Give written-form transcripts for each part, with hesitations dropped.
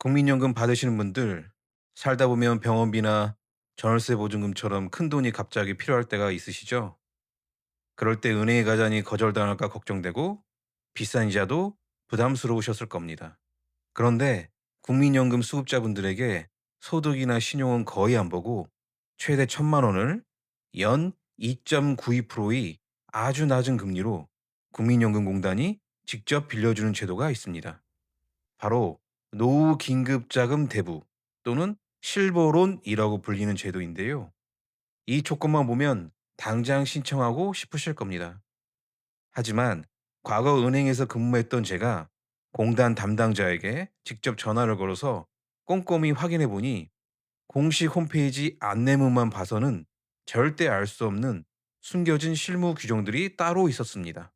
국민연금 받으시는 분들, 살다 보면 병원비나 전월세 보증금처럼 큰돈이 갑자기 필요할 때가 있으시죠? 그럴 때 은행에 가자니 거절당할까 걱정되고 비싼 이자도 부담스러우셨을 겁니다. 그런데 국민연금 수급자분들에게 소득이나 신용은 거의 안 보고 최대 1,000만 원을 연 2.92%의 아주 낮은 금리로 국민연금공단이 직접 빌려주는 제도가 있습니다. 바로 노후 긴급자금 대부 또는 실버론이라고 불리는 제도인데요. 이 조건만 보면 당장 신청하고 싶으실 겁니다. 하지만 과거 은행에서 근무했던 제가 공단 담당자에게 직접 전화를 걸어서 꼼꼼히 확인해 보니 공식 홈페이지 안내문만 봐서는 절대 알 수 없는 숨겨진 실무 규정들이 따로 있었습니다.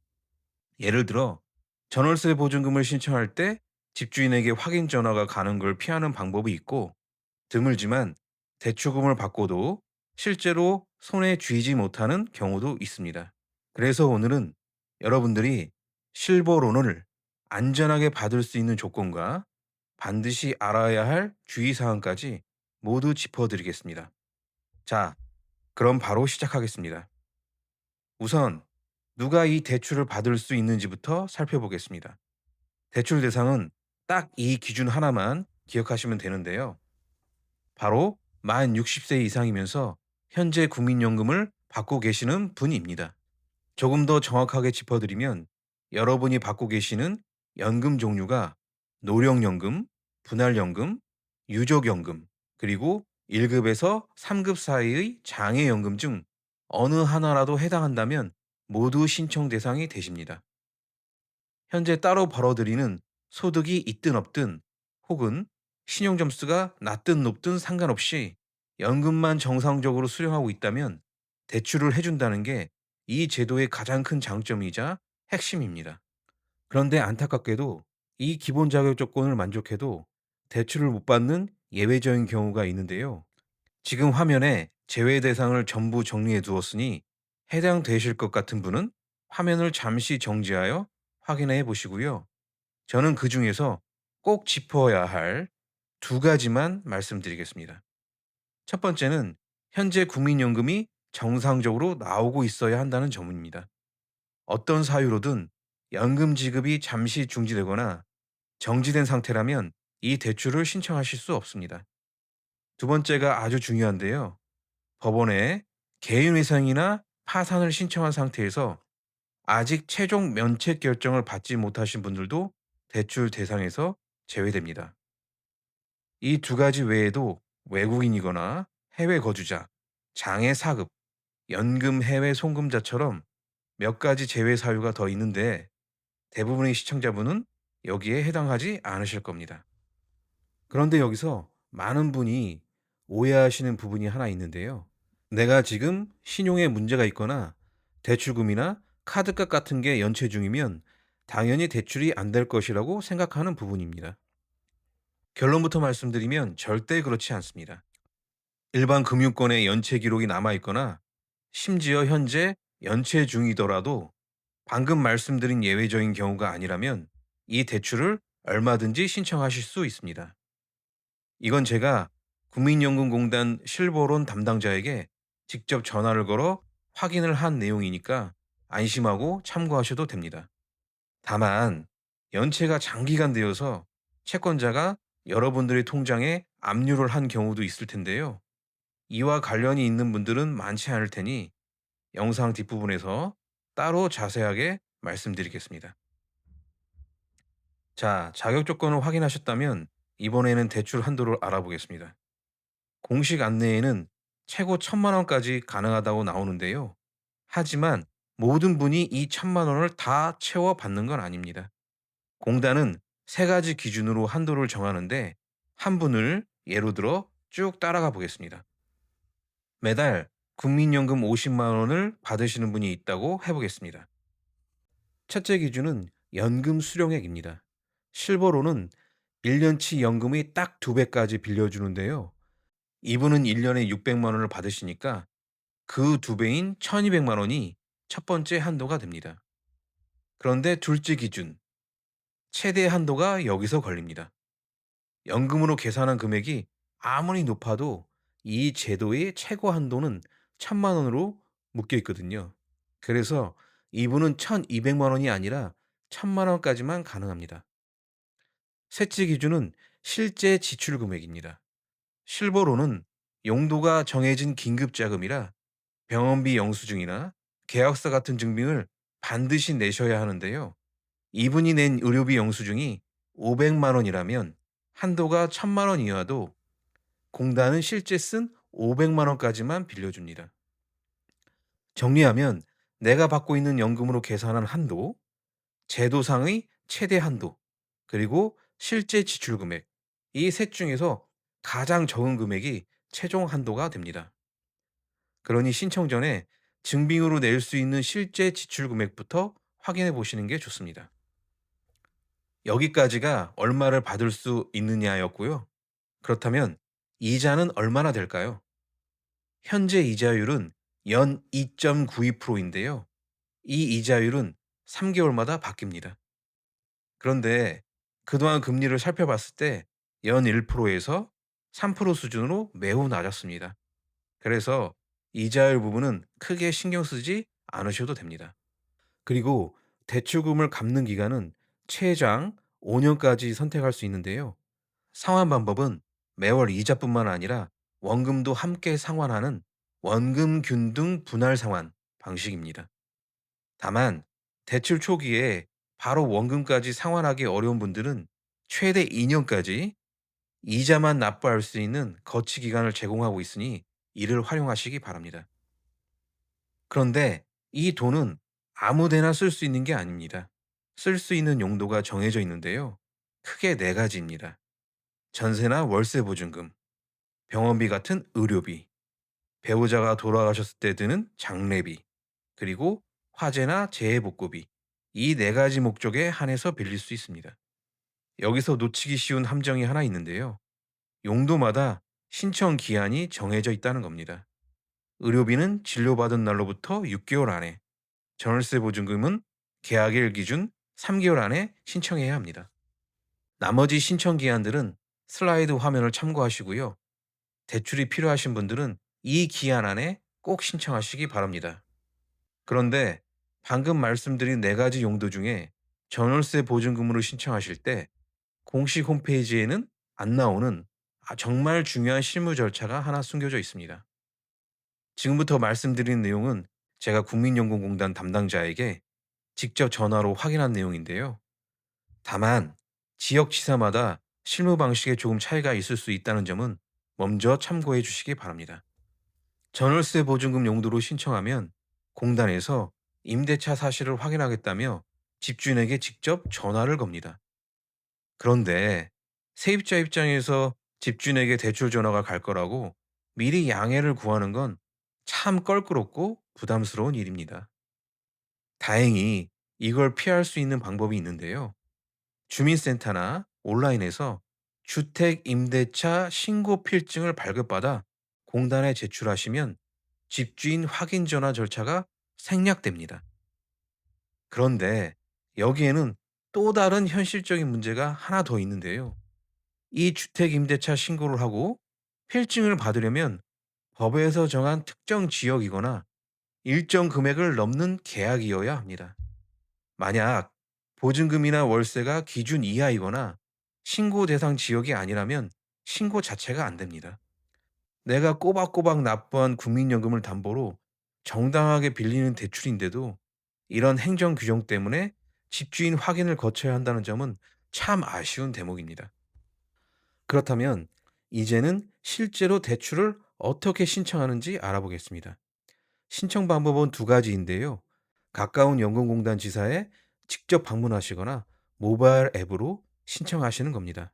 예를 들어 전월세 보증금을 신청할 때 집주인에게 확인 전화가 가는 걸 피하는 방법이 있고, 드물지만 대출금을 받고도 실제로 손에 쥐지 못하는 경우도 있습니다. 그래서 오늘은 여러분들이 실버론을 안전하게 받을 수 있는 조건과 반드시 알아야 할 주의사항까지 모두 짚어드리겠습니다. 자, 그럼 바로 시작하겠습니다. 우선 누가 이 대출을 받을 수 있는지부터 살펴보겠습니다. 대출 대상은 딱 이 기준 하나만 기억하시면 되는데요. 바로 만 60세 이상이면서 현재 국민연금을 받고 계시는 분입니다. 조금 더 정확하게 짚어드리면 여러분이 받고 계시는 연금 종류가 노령연금, 분할연금, 유족연금, 그리고 1급에서 3급 사이의 장애연금 중 어느 하나라도 해당한다면 모두 신청 대상이 되십니다. 현재 따로 벌어들이는 소득이 있든 없든 혹은 신용 점수가 낮든 높든 상관없이 연금만 정상적으로 수령하고 있다면 대출을 해준다는 게 이 제도의 가장 큰 장점이자 핵심입니다. 그런데 안타깝게도 이 기본 자격 조건을 만족해도 대출을 못 받는 예외적인 경우가 있는데요. 지금 화면에 제외 대상을 전부 정리해 두었으니 해당되실 것 같은 분은 화면을 잠시 정지하여 확인해 보시고요. 저는 그 중에서 꼭 짚어야 할 두 가지만 말씀드리겠습니다. 첫 번째는 현재 국민연금이 정상적으로 나오고 있어야 한다는 점입니다. 어떤 사유로든 연금 지급이 잠시 중지되거나 정지된 상태라면 이 대출을 신청하실 수 없습니다. 두 번째가 아주 중요한데요. 법원에 개인회생이나 파산을 신청한 상태에서 아직 최종 면책 결정을 받지 못하신 분들도 대출 대상에서 제외됩니다. 이 두 가지 외에도 외국인이거나 해외 거주자, 장애 사급, 연금 해외 송금자처럼 몇 가지 제외 사유가 더 있는데 대부분의 시청자분은 여기에 해당하지 않으실 겁니다. 그런데 여기서 많은 분이 오해하시는 부분이 하나 있는데요. 내가 지금 신용에 문제가 있거나 대출금이나 카드값 같은 게 연체 중이면 당연히 대출이 안 될 것이라고 생각하는 부분입니다. 결론부터 말씀드리면 절대 그렇지 않습니다. 일반 금융권에 연체 기록이 남아 있거나 심지어 현재 연체 중이더라도 방금 말씀드린 예외적인 경우가 아니라면 이 대출을 얼마든지 신청하실 수 있습니다. 이건 제가 국민연금공단 실버론 담당자에게 직접 전화를 걸어 확인을 한 내용이니까 안심하고 참고하셔도 됩니다. 다만 연체가 장기간 되어서 채권자가 여러분들의 통장에 압류를 한 경우도 있을 텐데요. 이와 관련이 있는 분들은 많지 않을 테니 영상 뒷부분에서 따로 자세하게 말씀드리겠습니다. 자, 자격 조건을 확인하셨다면 이번에는 대출 한도를 알아보겠습니다. 공식 안내에는 최고 1,000만 원까지 가능하다고 나오는데요. 하지만 모든 분이 이 1,000만 원을 다 채워 받는 건 아닙니다. 공단은 세 가지 기준으로 한도를 정하는데 한 분을 예로 들어 쭉 따라가 보겠습니다. 매달 국민연금 50만 원을 받으시는 분이 있다고 해보겠습니다. 첫째 기준은 연금 수령액입니다. 실버로는 1년치 연금이 딱 2배까지 빌려주는데요. 이분은 1년에 600만 원을 받으시니까 그 2배인 1200만 원이 첫 번째 한도가 됩니다. 그런데 둘째 기준, 최대 한도가 여기서 걸립니다. 연금으로 계산한 금액이 아무리 높아도 이 제도의 최고 한도는 1,000만 원으로 묶여 있거든요. 그래서 이분은 1,200만 원이 아니라 1,000만 원까지만 가능합니다. 셋째 기준은 실제 지출 금액입니다. 실버로는 용도가 정해진 긴급 자금이라 병원비 영수증이나 계약서 같은 증빙을 반드시 내셔야 하는데요. 이분이 낸 의료비 영수증이 500만 원이라면 한도가 1,000만 원 이하도 공단은 실제 쓴 500만 원까지만 빌려줍니다. 정리하면 내가 받고 있는 연금으로 계산한 한도, 제도상의 최대 한도, 그리고 실제 지출 금액, 이 셋 중에서 가장 적은 금액이 최종 한도가 됩니다. 그러니 신청 전에 증빙으로 낼 수 있는 실제 지출 금액부터 확인해 보시는 게 좋습니다. 여기까지가 얼마를 받을 수 있느냐였고요. 그렇다면 이자는 얼마나 될까요? 현재 이자율은 연 2.92%인데요. 이 이자율은 3개월마다 바뀝니다. 그런데 그동안 금리를 살펴봤을 때 연 1%에서 3% 수준으로 매우 낮았습니다. 그래서 이자율 부분은 크게 신경 쓰지 않으셔도 됩니다. 그리고 대출금을 갚는 기간은 최장 5년까지 선택할 수 있는데요. 상환 방법은 매월 이자뿐만 아니라 원금도 함께 상환하는 원금 균등 분할 상환 방식입니다. 다만 대출 초기에 바로 원금까지 상환하기 어려운 분들은 최대 2년까지 이자만 납부할 수 있는 거치 기간을 제공하고 있으니 이를 활용하시기 바랍니다. 그런데 이 돈은 아무 데나 쓸 수 있는 게 아닙니다. 쓸 수 있는 용도가 정해져 있는데요. 크게 네 가지입니다. 전세나 월세 보증금, 병원비 같은 의료비, 배우자가 돌아가셨을 때 드는 장례비, 그리고 화재나 재해복구비. 이 네 가지 목적에 한해서 빌릴 수 있습니다. 여기서 놓치기 쉬운 함정이 하나 있는데요. 용도마다 신청 기한이 정해져 있다는 겁니다. 의료비는 진료받은 날로부터 6개월 안에, 전월세 보증금은 계약일 기준 3개월 안에 신청해야 합니다. 나머지 신청 기한들은 슬라이드 화면을 참고하시고요. 대출이 필요하신 분들은 이 기한 안에 꼭 신청하시기 바랍니다. 그런데 방금 말씀드린 네 가지 용도 중에 전월세 보증금으로 신청하실 때 공식 홈페이지에는 안 나오는 정말 중요한 실무 절차가 하나 숨겨져 있습니다. 지금부터 말씀드린 내용은 제가 국민연금공단 담당자에게 직접 전화로 확인한 내용인데요. 다만 지역지사마다 실무 방식에 조금 차이가 있을 수 있다는 점은 먼저 참고해 주시기 바랍니다. 전월세 보증금 용도로 신청하면 공단에서 임대차 사실을 확인하겠다며 집주인에게 직접 전화를 겁니다. 그런데 세입자 입장에서 집주인에게 대출 전화가 갈 거라고 미리 양해를 구하는 건 참 껄끄럽고 부담스러운 일입니다. 다행히 이걸 피할 수 있는 방법이 있는데요. 주민센터나 온라인에서 주택임대차 신고 필증을 발급받아 공단에 제출하시면 집주인 확인 전화 절차가 생략됩니다. 그런데 여기에는 또 다른 현실적인 문제가 하나 더 있는데요. 이 주택임대차 신고를 하고 필증을 받으려면 법에서 정한 특정 지역이거나 일정 금액을 넘는 계약이어야 합니다. 만약 보증금이나 월세가 기준 이하이거나 신고 대상 지역이 아니라면 신고 자체가 안 됩니다. 내가 꼬박꼬박 납부한 국민연금을 담보로 정당하게 빌리는 대출인데도 이런 행정 규정 때문에 집주인 확인을 거쳐야 한다는 점은 참 아쉬운 대목입니다. 그렇다면 이제는 실제로 대출을 어떻게 신청하는지 알아보겠습니다. 신청 방법은 두 가지인데요. 가까운 연금공단 지사에 직접 방문하시거나 모바일 앱으로 신청하시는 겁니다.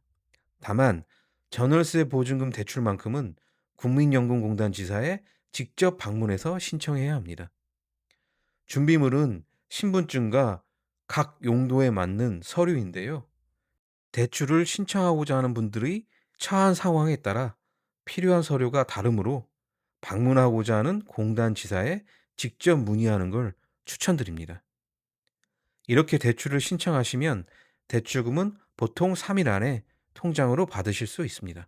다만 전월세 보증금 대출만큼은 국민연금공단 지사에 직접 방문해서 신청해야 합니다. 준비물은 신분증과 각 용도에 맞는 서류인데요. 대출을 신청하고자 하는 분들의 처한 상황에 따라 필요한 서류가 다르므로 방문하고자 하는 공단 지사에 직접 문의하는 걸 추천드립니다. 이렇게 대출을 신청하시면 대출금은 보통 3일 안에 통장으로 받으실 수 있습니다.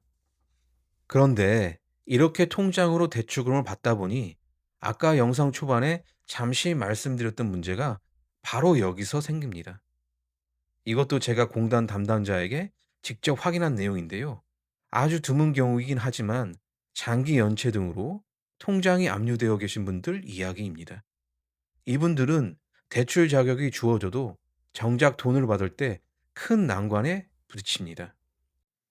그런데 이렇게 통장으로 대출금을 받다 보니 아까 영상 초반에 잠시 말씀드렸던 문제가 바로 여기서 생깁니다. 이것도 제가 공단 담당자에게 직접 확인한 내용인데요. 아주 드문 경우이긴 하지만 장기 연체 등으로 통장이 압류되어 계신 분들 이야기입니다. 이분들은 대출 자격이 주어져도 정작 돈을 받을 때 큰 난관에 부딪힙니다.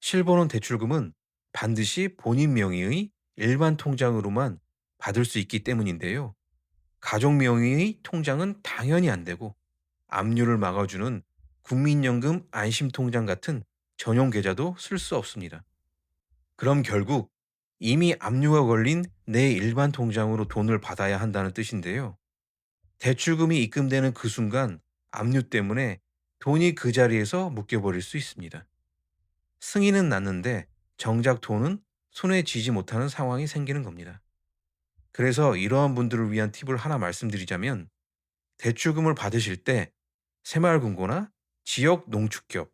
실버론 대출금은 반드시 본인 명의의 일반 통장으로만 받을 수 있기 때문인데요. 가족 명의의 통장은 당연히 안 되고 압류를 막아주는 국민연금 안심통장 같은 전용 계좌도 쓸 수 없습니다. 그럼 결국 이미 압류가 걸린 내 일반 통장으로 돈을 받아야 한다는 뜻인데요. 대출금이 입금되는 그 순간 압류 때문에 돈이 그 자리에서 묶여버릴 수 있습니다. 승인은 났는데 정작 돈은 손에 쥐지 못하는 상황이 생기는 겁니다. 그래서 이러한 분들을 위한 팁을 하나 말씀드리자면 대출금을 받으실 때 새마을금고나 지역 농축기업,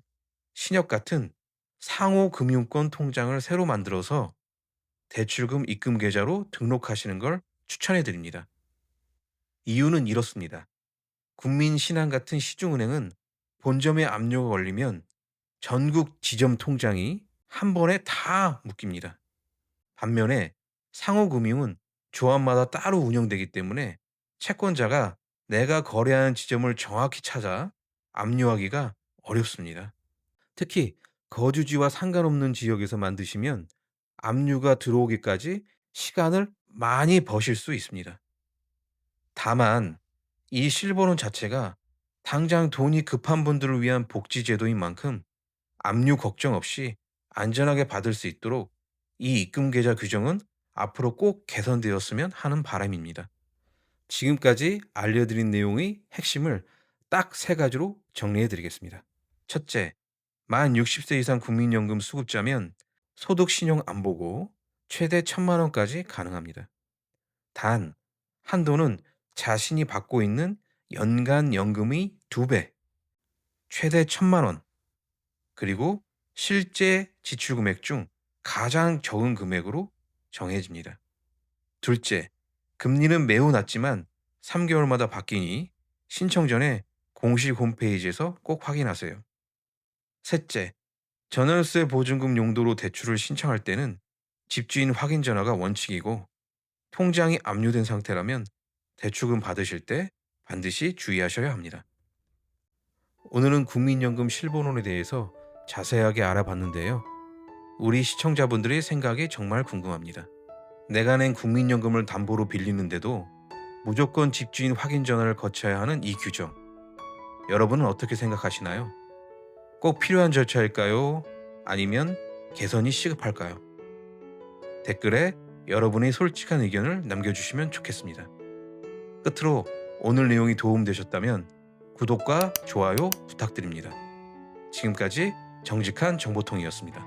신협 같은 상호금융권 통장을 새로 만들어서 대출금 입금 계좌로 등록하시는 걸 추천해 드립니다. 이유는 이렇습니다. 국민신한 같은 시중은행은 본점에 압류가 걸리면 전국 지점 통장이 한 번에 다 묶입니다. 반면에 상호금융은 조합마다 따로 운영되기 때문에 채권자가 내가 거래하는 지점을 정확히 찾아 압류하기가 어렵습니다. 특히 거주지와 상관없는 지역에서 만드시면 압류가 들어오기까지 시간을 많이 버실 수 있습니다. 다만 이 실버론 자체가 당장 돈이 급한 분들을 위한 복지 제도인 만큼 압류 걱정 없이 안전하게 받을 수 있도록 이 입금 계좌 규정은 앞으로 꼭 개선되었으면 하는 바람입니다. 지금까지 알려드린 내용의 핵심을 딱 세 가지로 정리해 드리겠습니다. 첫째, 만 60세 이상 국민연금 수급자면 소득 신용 안 보고 최대 1,000만 원까지 가능합니다. 단, 한도는 자신이 받고 있는 연간 연금의 2배, 최대 1,000만 원, 그리고 실제 지출 금액 중 가장 적은 금액으로 정해집니다. 둘째, 금리는 매우 낮지만 3개월마다 바뀌니 신청 전에 공식 홈페이지에서 꼭 확인하세요. 셋째, 전월세 보증금 용도로 대출을 신청할 때는 집주인 확인 전화가 원칙이고 통장이 압류된 상태라면 대출금 받으실 때 반드시 주의하셔야 합니다. 오늘은 국민연금 실본론에 대해서 자세하게 알아봤는데요. 우리 시청자분들의 생각이 정말 궁금합니다. 내가 낸 국민연금을 담보로 빌리는데도 무조건 집주인 확인 전화를 거쳐야 하는 이 규정. 여러분은 어떻게 생각하시나요? 꼭 필요한 절차일까요? 아니면 개선이 시급할까요? 댓글에 여러분의 솔직한 의견을 남겨주시면 좋겠습니다. 끝으로 오늘 내용이 도움되셨다면 구독과 좋아요 부탁드립니다. 지금까지 정직한 정보통이었습니다.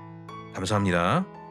감사합니다.